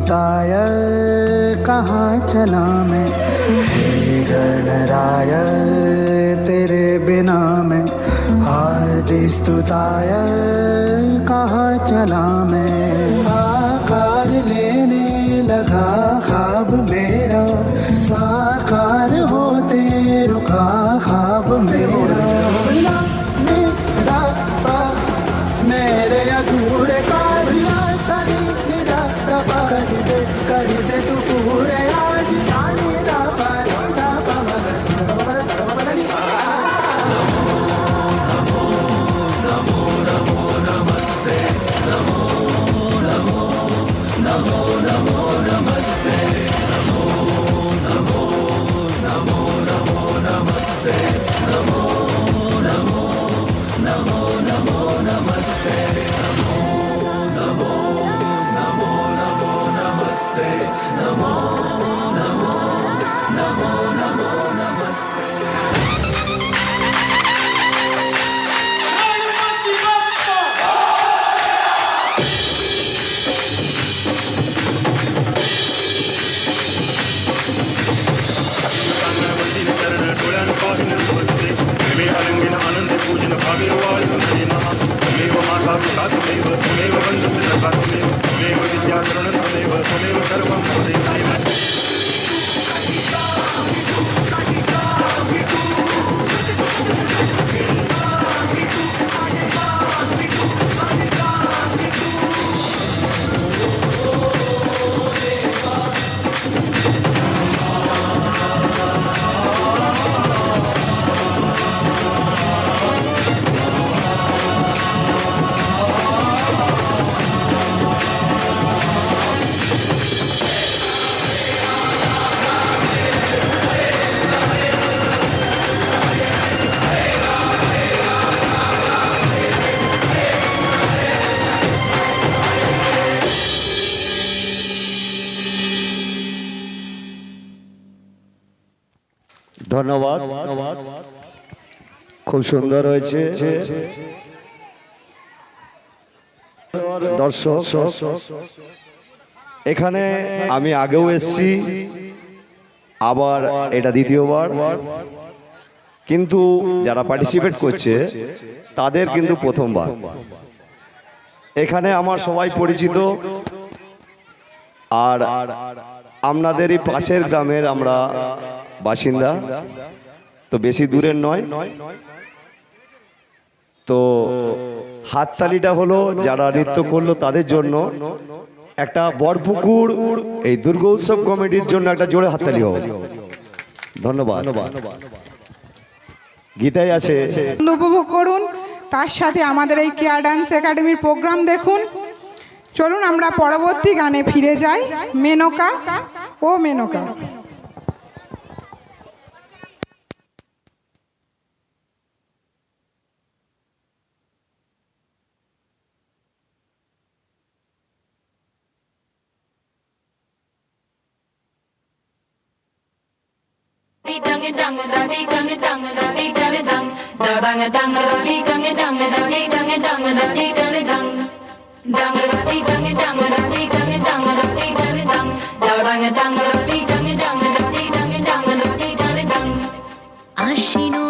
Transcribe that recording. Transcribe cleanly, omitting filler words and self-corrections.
स्तुताय कहाँ चला मैं, हे गणराय तेरे बिना मैं, आदि स्तुताय कहाँ चला मैं। आकार लेने लगा ख्वाब मेरा, साकार होते रुका ख्वाब मेरा। मेरे अधूरे काज सारी निदा कर दे तू पूरे आज। सानी दा पा दा पा मगस नमस्ते, नमो नमो नमो नमो नमस्ते, नमो नमो नमो नमो नमस्ते, नमो नमो नमो नमो नमस्ते, नमो नमो नमो नमो नमस्ते, नमो नमो नमो नमो नमस्ते। आनंद पूजन भावे त्वमेव माता पिता त्वमेव, त्वमेव बन्धुः सखा त्वमेव, त्वमेव विद्याकरणं त्वमेव, त्वमेव सर्वं त्वमेव। ধন্যবাদ, খুব সুন্দর হয়েছে। দর্শক, এখানে আমি আগেও এসেছি, আবার এটা দ্বিতীয়বার, কিন্তু যারা পার্টিসিপেট করছে তাদের কিন্তু প্রথমবার। এখানে আমার সবাই পরিচিত, আর আপনাদেরই পাশের গ্রামের আমরা বাসিন্দা, তো বেশি দূরের নয়। তো হাততালিটা হলো যারা নৃত্য করলো তাদের জন্য, একটা বরপুকুর এই দুর্গা উৎসব কমিটির জন্য একটা জোরে হাততালি হোক। ধন্যবাদ। গীতায় আছে, উপভোগ করুন, তার সাথে আমাদের এই কেয়ার ডান্স একাডেমির প্রোগ্রাম দেখুন। চলুন আমরা পরবর্তী গানে ফিরে যাই, মেনকা ও Menaka. Dang dang da di dang dang da di dang dang da dang dang da di dang dang da di dang dang da di dang dang dang da di dang dang da di dang dang da di dang dang da dang dang da di dang dang da di dang dang da di dang dang. Ashino